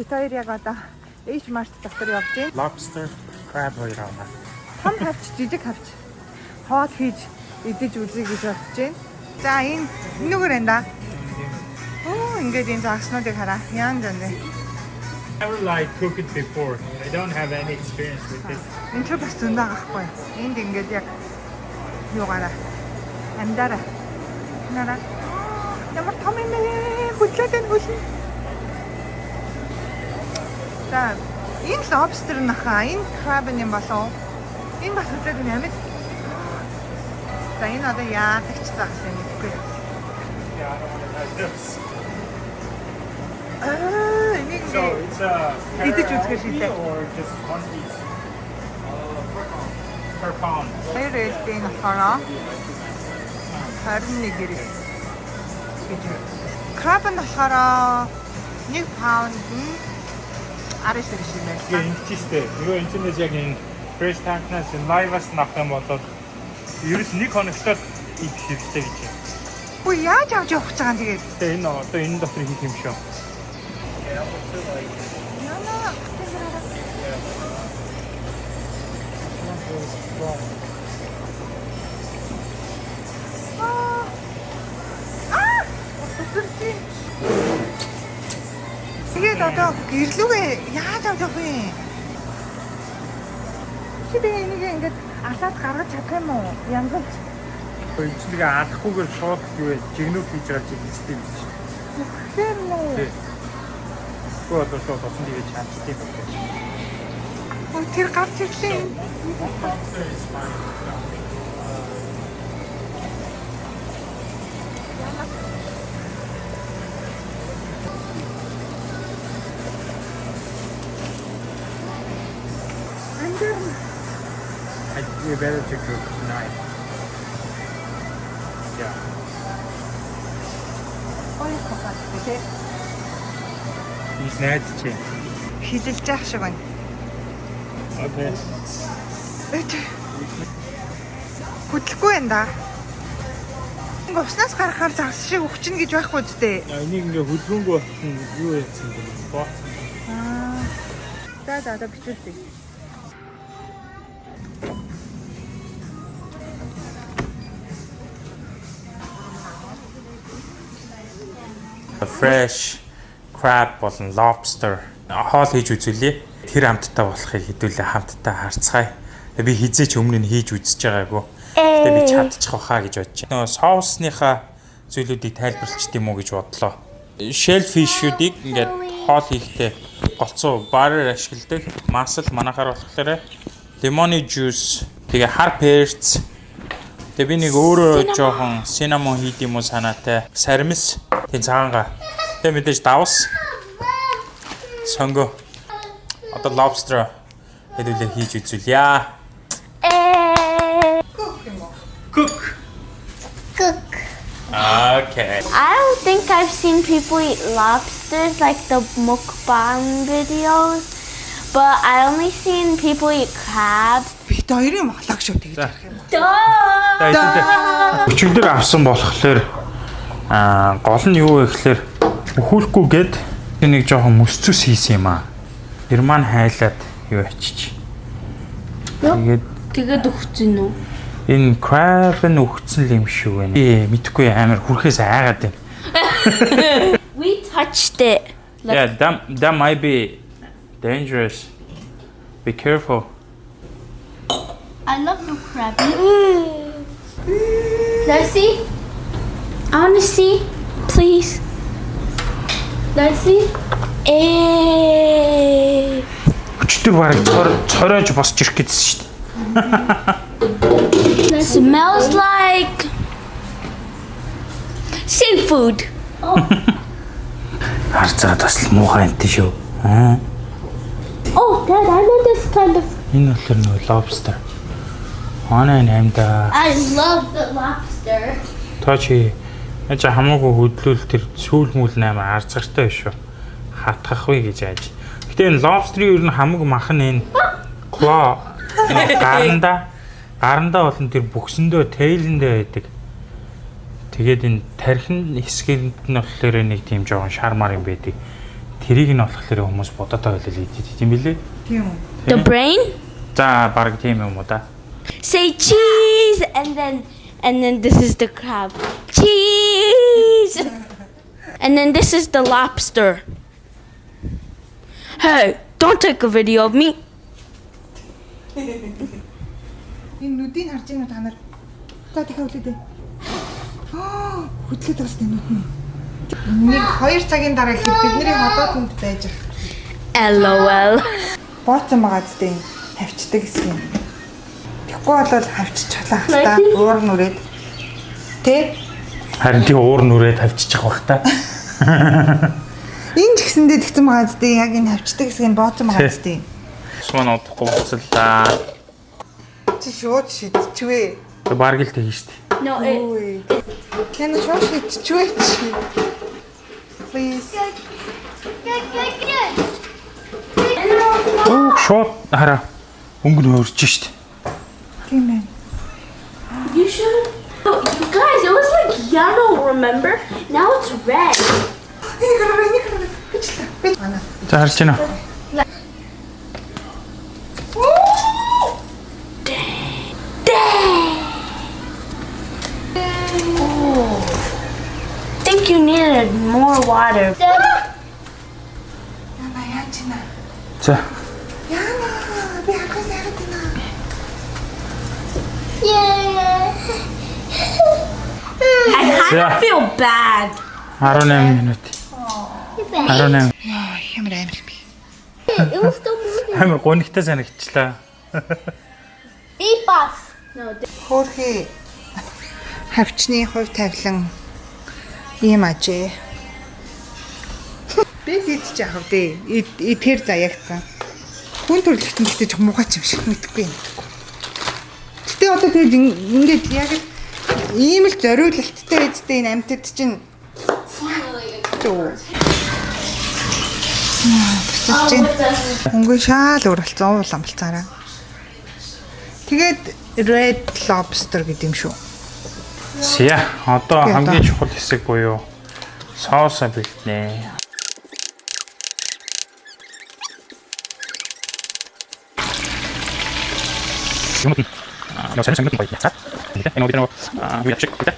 Бид хоёр яг одоо H Mart дотор явж байна. Lobster, crab хоёр аваа. Том хавч, жижиг хавч. Хоол хийж идэж үзье гэж бодож байна. За энэ нүгээр энэ да. Оо ингээд энэ загснуудыг хараа. Янз янз. Never like cook it before. I don't have any experience with it. Энэ ч бас зөндөө гахгүй. Энд ингээд яг юугаараа амдаараа. Нара. Ямар том юм бэ? Хүлээд энэ хөл. За энэ lobster нахаа, энэ crab юм болов. Энэ бас хүлээд энэ амьд. За энэ одоо яадаг ч загсан юм гэхгүй. Yeah, I don't want to have this. Энийг So it's a Идэж үзэх шийдээ. or just one piece? Per pound. хоёр ээлтэй нь болохоор 21 гэрээ гэж. Crab нь болохоор 1 pound нь 19 сая шиг байна. Тэгээ энэ ч ихтэй. Нөгөө интернет яг энэ fresh tank-наас live-аас авах юм бол ерөөс нэг хоногтол идэх хэрэгтэй гэж байна. Үгүй яаж авч явах гэж байгаа юм тэгээд. Тэгээ энэ одоо энэ дотор хийх юм шүү. Тэгээд одоо гэрлүүгээ яаж авч явах вэ? Чи тэгээ энийг ингээд асаад гаргаж чадах юм уу? Янзлж. Эцнийг алахгүйгээр шууд юу вэ? Жигнүүд хийж байгаа чи хэвчтэй биш шүү. Тэр нөө. Гоо одоо шууд тосон дийж чадчих юм байна. Тэр гарч ирлээ. You better to cook tonight. Yeah. Ой хахад тэ. He's найд чи. Хилэлж яах шиг байна. Okay. Хөдлөхгүй байна да. Ингээ уснаас гарахаар загс шиг өвчин гэж байхгүй үстэй. Энийг ингээ хөдөлгөөнгөө батсан юу яасан бэ? Боо. За одоо бичүүлдэг. Fresh crab болон lobster хоол хийж үзүүлээ. Тэр хамтдаа болохыг хэдүүлээ хамтдаа харцгаая. Би хизээч өмнө нь хийж үзэж байгаагүй. Гэтэ би чадчих واخа гэж бодож байна. Нөгөө соусныхаа зүйлүүдийг тайлбарлчих юм уу гэж бодлоо. Shellfish-үүдийг ингээд хоол хийхдээ голцоо бараар ашигладаг. Масал манахаар болохоор лимоны juice, тэгээ хар перц. Тэгээ би нэг өөрөө жоохон cinnamon хийд юм уу санаатай. Сармис, тийм цагаанга. Тэгээ мэдээж давс. Сонго. Одоо lobster хэдүүлээ хийж үзүүлье. Cook. Okay. I don't think I've seen people eat lobsters like the mukbang videos, but I only seen people eat crabs. Бид хоёрын молог шүү тэгж ярих юм. Өчигдөр авсан болохоор гол нь юу вэ гэхээр өхүүлэхгүйгээд нэг жоохон мөсцөс хийсэн юм аа. Тэр маань хайлаад юу ачиж. Тэгээд өгсөн үү? Энэ crab нь өгцөн юм шүү байна. Би мэдхгүй амар хүрхээс айгаад байна. We touched it. Yeah, that might be dangerous. Be careful. I love the crab. Let's see. I want to see, please. Let's see. Өчтөр бараг цоройж босч ирэх гэсэн шүү дээ. Smells like seafood. Харцаа бас муухай энэ шүү. Oh, Dad, I know this kind of. Энэ болохоор нэг lobster. Хоноо нэмдэ. I love the lobster. Тачи ача хамаагүй хөдлөл тэр сүүл мүл 8 арцгартай биш шүү. Хатгах вэ гэж ааж. Гэтэ энэ lobster-ийн ер нь хамаг махан энэ claw гаранда болон тэр бүхсэндөө tail-эндээ байдаг. Тэгээд энэ тархин хэсгэнд нь болохоор нэг тийм жоохон шармар юм байдаг. Тэрийг нь болохоор хүмүүс бодоотой байлаа идэж тийм билээ. Тийм үү. The brain? За баг тийм юм уу да. Say cheese and then this is the crab. Cheese. And then this is the lobster. Hey, don't take a video of me. Энэ нүдийг харж байна уу та нар? За дахиад үлээдэй. Хөдлөд бас энэ нүд нь. Нэг 2 цагийн дараа ихэд бидний ходоо түнд байж байгаа. LOL. Бооцсон байгаа зү дээ хавчдаг хэсэг юм. Тэгэхгүй бол хавчиж чалаах та уур нүрээд. Тэ? Харин тий уур нүрээ тавьчих бах та. Энэ ч гэсэндээ тэгсэн байгаа зү дээ яг энэ хавчдаг хэсэг нь бооцсон байгаа зү дээ. Суман удахгүй буцаллаа. Чи шууд шидчихвээ. Тэг баг л тэгэн штий. No, Ой. Кэн шууд шидчихвээ чи. Please. Оо шот хараа. Өнгө нөрж штий. Тийм ээ. you should. You guys, it was like yellow, remember? Now it's red. Энийг хараа. Бичлээ. Ана. За харж байна. I think you needed more water. Яна яаж ийна? За. Яна би хагас яагаад ийна? I kind Yeah. of feel bad. 18 минут. 18. Яа, ямар амир би. It was still moving. Амар гонигтай санагчлаа. Beep us. No, Хөөхий хавчны хувь тавилан ийм ажээ. Би тийч яах вэ? Тэр заягцсан. Хүн төрөлхтөн гэхдээ ч муугай юм шиг мэдгүй юм. Гэтэ одоо тэгээд ингээд яг ийм л зориулалттай байжтэй энэ амьтад чинь. Өнгө шаал уралцсан уул амлцаараа. Тэгээд red lobster гэдэг юм шүү. За одоо хамгийн чухал хэсэг буюу соусаа бэлтнэ. Jag känner mig inte jättesatt. En av de hur jag försöker skjuta.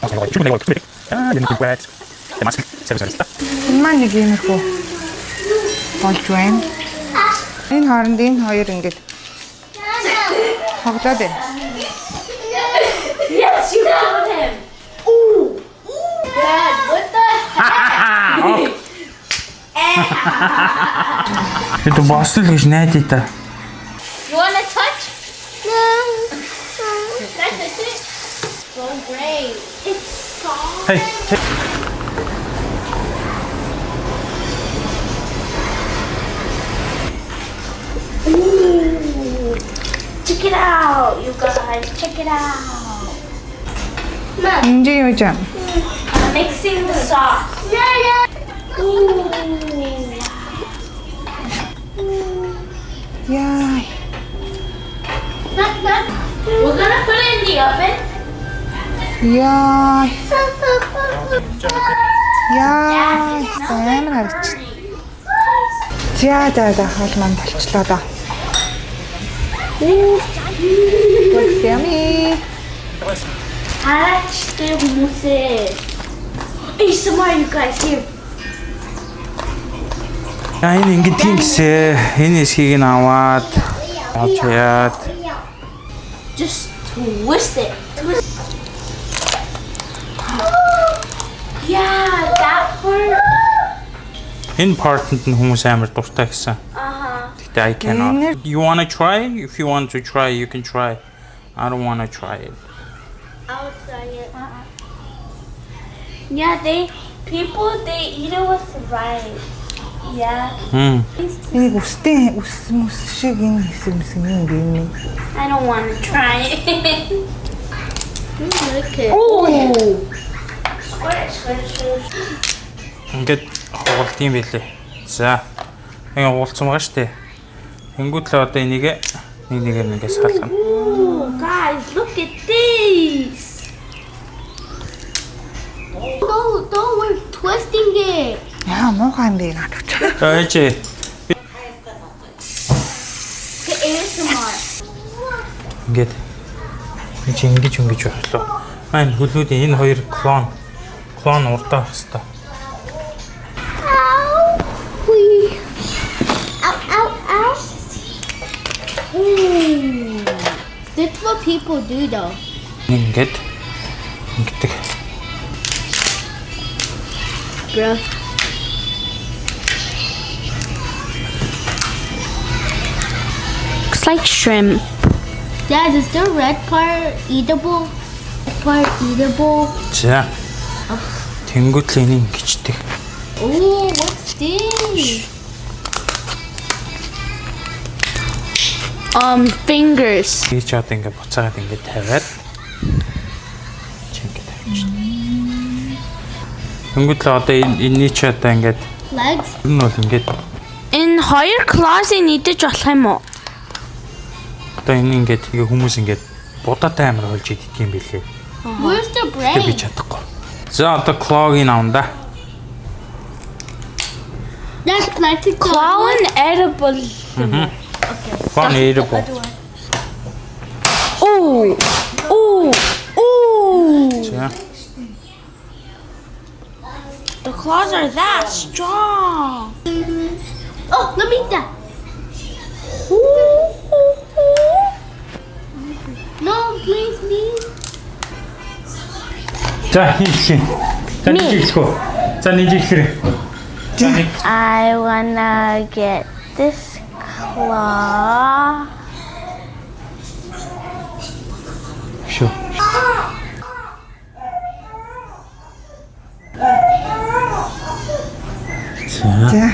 Och så har jag 20 år kvar. Ja, det är mycket bra. Det man ska se så. Энэ маань нэг юм их үү? Болж байна. Энэ хооронд энэ хоёр ингэж хоглоод байна. Yes, you got him. Ooh. Dad, what the heck? Это басл гэж найдаа та. You want to touch? No. Can I touch it? So great. It's soft. Hey. Ooh. Check it out, you guys. Check it out. Энд юу юм? I'm mixing the sauce. Ooh. Яа. We're gonna put it in the oven. Яа. Яа. Now Амар they're харагч. burning. За хоол маань болчлоо доо. Looks yummy. Харачтай хүмүүсээ. ASMR you guys here. Энэ ингэдэг гэсэн энэ хэсгийг нь аваад авч яад. Just twist it. Twist. Yeah, that part. Энэ part-нд нь хүмүүс амар дуртай гэсэн. Гэтэ I cannot. You want to try? If you want to try, you can try. I don't want to try it. I'll try it. Yeah, they eat it with rice. Yeah. Энийг үс шиг энэ хэсэг юм би. I don't want to try it. Look it. Oh. Squish. Ингээд хугалт юм байлээ. За. Ингээ хугалцсан байгаа шүү дээ. Тэнгүүтлээ одоо энийг нэгээр ингээ салгана. Ooh, guys, look at this. No, we're twisting it. Яа муухай юм бэ надад. За ээж. Ингээд ингэж боллоо. Маань хөлүүдийн энэ хоёр клон урдаа хэвээр. That's what people do though. Ингээд. Bro. Looks like shrimp. Dad, is the red part eatable? За. Тэнгүүд л энийг ингэждэг. Oh, what's this? Fingers. Би ч одоо ингээд буцаагаад ингээд тавиад ингээд тавьчихна. Тэнгүүд л одоо энэ ч одоо ингээд Legs. энэ бол ингээд Энэ хоёр claws-ыг нийтэж болох юм уу? одоо энэ ингээд хүмүүс ингээд будаатай амар болж идэх юм билээ. Where's the Тэг би brain? чадахгүй. За одоо клогийн авна. That's like a claw and edible. Клон edible. Oh. За. The claws are that strong. Oh, let me eat that. No, please, me. За хийх. За нэг хийхгүй. За нэг хийхээр. I wanna get this claw. Sure. За.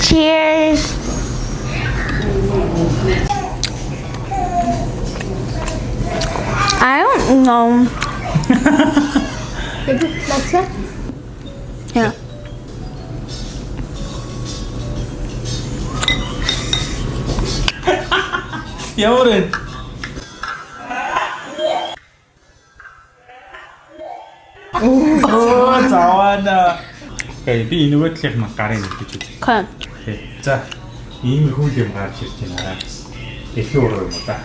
Cheers. I don't know. That's it? Yeah. Ямар Оо завана. Би нөгөө талынх нь гарын гэж үзье. Okay. Окей. За ийм хүү юм гарч ирж байна. Дэлхий уруу юм уу да.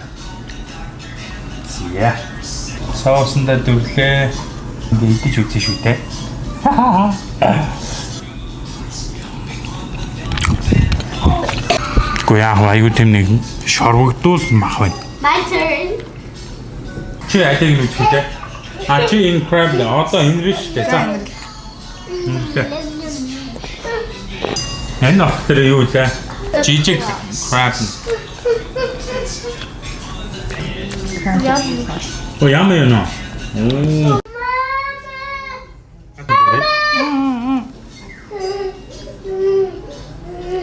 Зя. Соусанда дөрлөө. Ингээ идэж үзье шүү дээ. Гоо яах вэ? Аюу тэм нэг шорвогдуул мах байна. My turn. Чи ажиг нь үзэх үү? А чи энэ crab да одоо энэ биш үү? За. Энэ автер юу вэ? Жижиг crab. О яам юм нөө. Оо.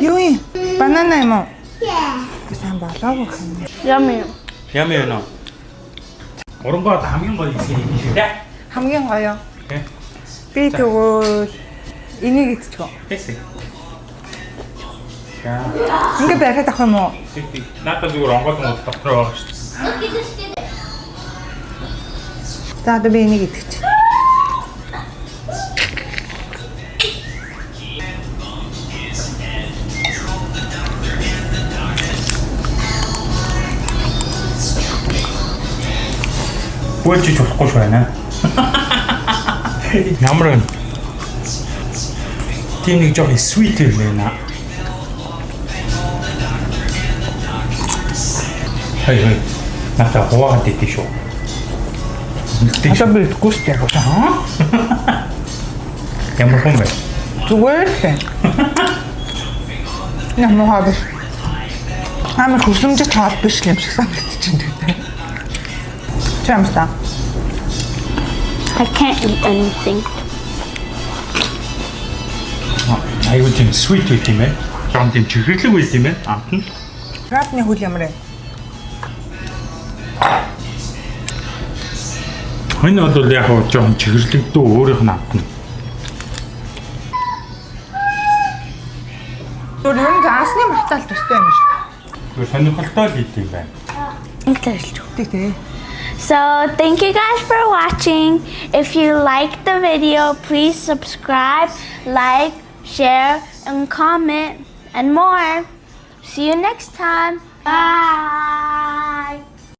Юу юм? Банана юм уу? Сайн болоогүй юм. Yummy. Яам юм нөө. Оронгоо хамгийн гоё юм шүү дээ. Хамгийн гоё. Окей. Би тэгвэл энийг идчихв. Тэсэ. За. Ингээ бариад авах юм уу? Надад зүгээр онгоц дотроо байгаа шүү дээ. Look at this kid. За одоо би энийг идчих. Бүлжиж болохгүй шүү байна. Ямар юм? Тийм нэг жоохон sweet юм байна. Хай. Надад хуваагаад идэв шүү. Одоо би идэхгүй шүү дээ. Ямар хүн бэ? Зүгээр л. Ямар хаа биш. Амар хүсэмжит тоол биш юм шиг санагдаж байна. Чамста. I can't eat anything. Айгуу тийм sweet үт юм байна. Жон тийм чихэрлэг үт юм байна. Амт нь. Крабны хөл ямар вэ? Энэ бол яг гоо жон чихэрлэг дөө өөрийнх нь амт нь. Өөр юм заасны мартаал төстэй юм шүү. Гэр сонирхолтой л ит юм байна. English. Тэг. So thank you guys for watching. If you liked the video, please subscribe, like, share, and comment, and more. See you next time. Bye.